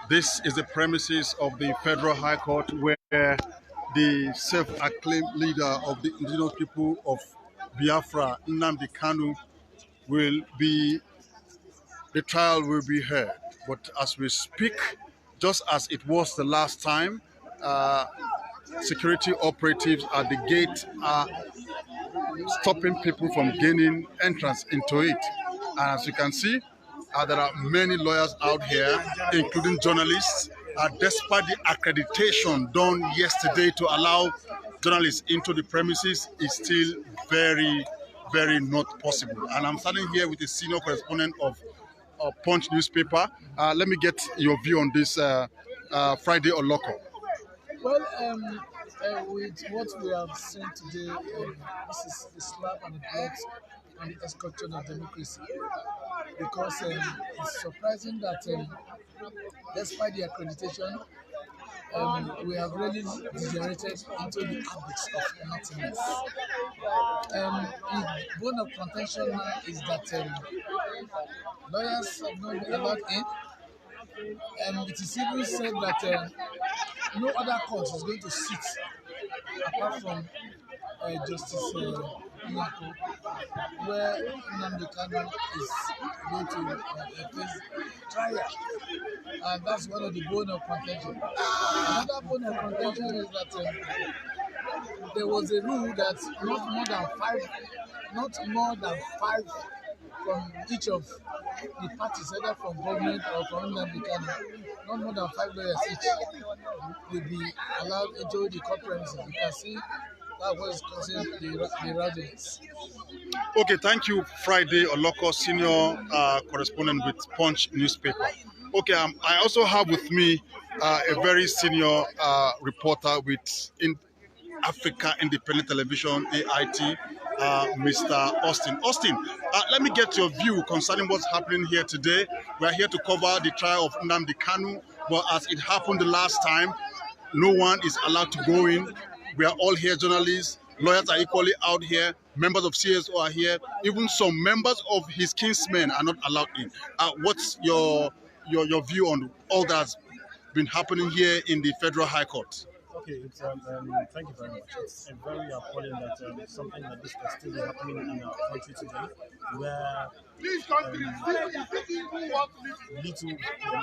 This is the premises of the Federal High Court where the self-acclaimed leader of the indigenous people of Biafra, Nnamdi Kanu, the trial will be heard. But as we speak, just as it was the last time, security operatives at the gate are stopping people from gaining entrance into it. And as you can see, there are many lawyers out here, including journalists, despite the accreditation done yesterday to allow journalists into the premises, is still very, very not possible. And I'm standing here with a senior correspondent of Punch newspaper. Let me get your view on this Friday or local. Well, with what we have seen today, this is a slap on the blood on the escutcheon of democracy. Because it's surprising that despite the accreditation, we have really degenerated into the abyss of nothingness. The bone of contention now is that lawyers have not been allowed in. It is even said that no other court is going to sit apart from Justice Nyako, where Nnamdi Kanu is going to face trial. And that's one of the bone of contention. Another bone of contention is that there was a rule that not more than five from each of the parties, either from government or from Nnamdi Kanu, not more than 5 lawyers each will be allowed into the court premises. You can see that was causing the riots. Okay, thank you, Friday Oloko, senior correspondent with Punch newspaper. Okay, I also have with me a very senior reporter with Africa Independent Television, AIT, Mr. Austin. Austin, let me get your view concerning what's happening here today. We are here to cover the trial of Nnamdi Kanu, but as it happened the last time, no one is allowed to go in. We are all here, journalists, lawyers are equally out here, members of CSO are here, even some members of his kinsmen are not allowed in. What's your view on all that's been happening here in the Federal High Court? Okay, it's, thank you very much. It's very appalling that something like this is still happening in our country today, where little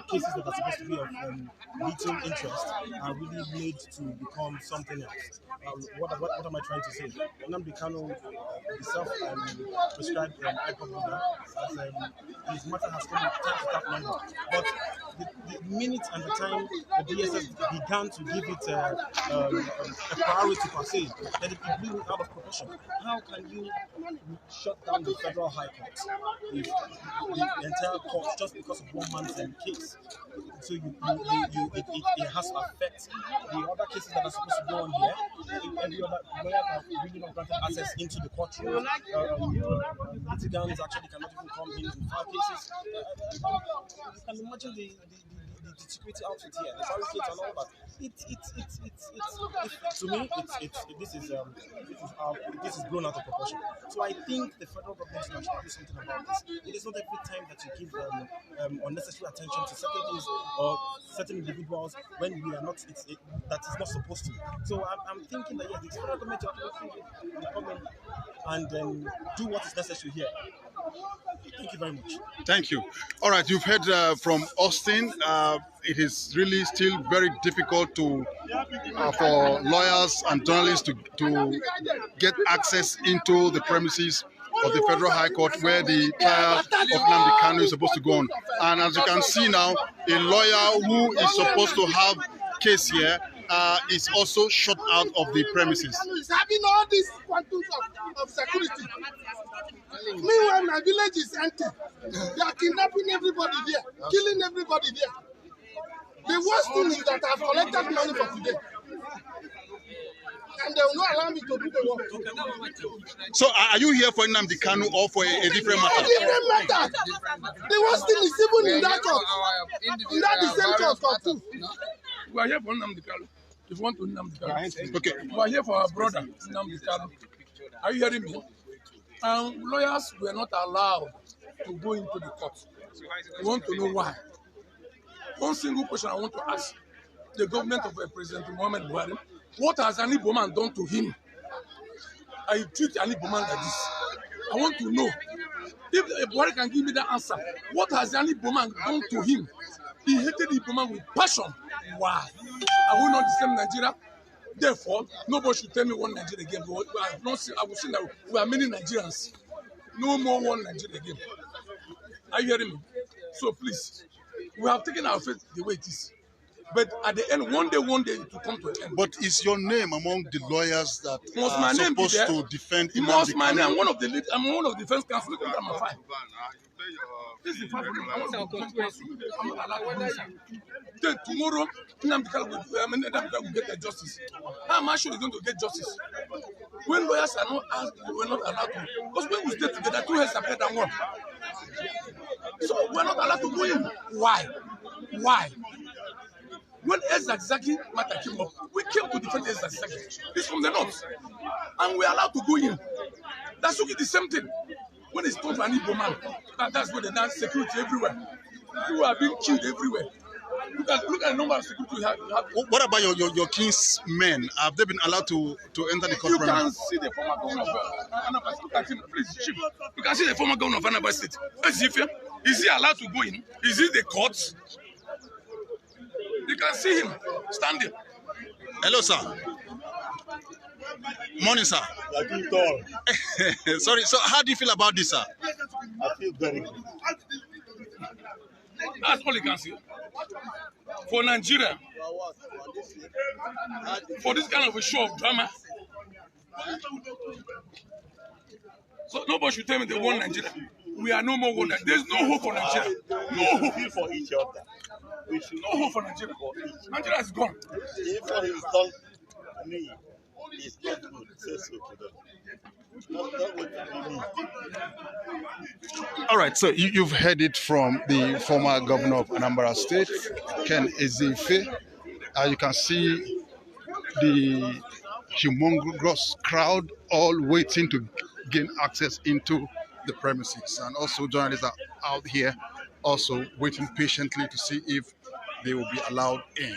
cases that are supposed to be of little interest are really made to become something else. What am I trying to say? Nnamdi Kanu, the self-prescribed IPOB leader, his matter has come to that number. But the minute and the time the DSS began to give it a priority per se, then it blew it out of proportion. How can you shut down the Federal High Court if the entire court just because of one man's case? So it has to affect the other cases that are supposed to go on here. Every other lawyer have really not granted access into the courtroom. Litigants actually cannot even come in 5 cases. You can imagine the security outfit here, the barricades and all that. To me, this is blown out of proportion. So I think the federal government should do something about this. It is not every time that you give unnecessary attention to certain things or certain individuals when we are not. That is not supposed to. So I'm thinking that yes, the federal government should come in and do what is necessary here. Thank you very much. Thank you. All right, you've heard from Austin. It is really still very difficult for lawyers and journalists to get access into the premises of the Federal High Court where the trial of Nnamdi Kanu is supposed to go on. And as you can see now, a lawyer who is supposed to have case here is also shut out of the premises. Is having all these quantum of security. Meanwhile, my village is empty. They are kidnapping everybody there, killing everybody there. The worst thing is that I've collected money for today. And they will not allow me to do the work. So are you here for Nnamdi Kanu or for a different matter? A different matter. The worst thing is even in that court. In that the same court too. We are here for Nnamdi Kanu. If you want to Nnamdi Kanu. Okay. We are here for our brother, Nnamdi Kanu. Are you hearing me? Lawyers were not allowed to go into the court. We want to know why. one single question I want to ask the government of President Muhammad Buhari. What has an Igbo man done to him? I treat an Igbo man like this. I want to know if Buhari can give me that answer. What has an Igbo man done to him? He hated Igbo man with passion. Why? Are we not the same Nigeria? Therefore, nobody should tell me one Nigeria again. I have not seen, I will see that we are many Nigerians. No more one Nigeria again. Are you hearing me? So please, we have taken our faith the way it is. But at the end, one day it will come to an end. But is your name among the lawyers that Must are my name be supposed there? to defend Nnamdi Must my Kanu? name? I'm one of the defense counsel. Look at my file. This is the file. I'm not allowed to do this. Then tomorrow, Nnamdi Kanu will get the justice. How am I sure he's going to get justice? When lawyers are not asked, we're not allowed to. Because when we stay together, two heads are better than one. So we're not allowed to go in. Why? Why? When Ezazaki matter came up, we came to defend Ezazaki. It's from the north. And we're allowed to go in. That's okay, the same thing. When it's come to an Igbo man, that's where they dance security everywhere. People are being killed everywhere. Look at the number of security we have. What about your king's men? Have they been allowed to enter the court? You can see the former governor of Anambra State. Look at him, please, Chief. You can see the former governor of Anambra State. Is he allowed to go in? Is it the courts? You can see him standing. Hello, sir. Morning, sir. Sorry, so how do you feel about this, sir? I feel very good. That's all you can see. For Nigeria, for this kind of a show of drama, so nobody should tell me they want Nigeria. We are no more one. There's no hope for Nigeria. No hope. We feel for each other. We should No hope for Nigeria. Nigeria is gone. If what he's done to me is not good, say so to them. Not what to me. All right, so you've heard it from the former governor of Anambra State, Ken Ezefe. You can see the humongous crowd all waiting to gain access into the premises, and also journalists are out here also waiting patiently to see if they will be allowed in.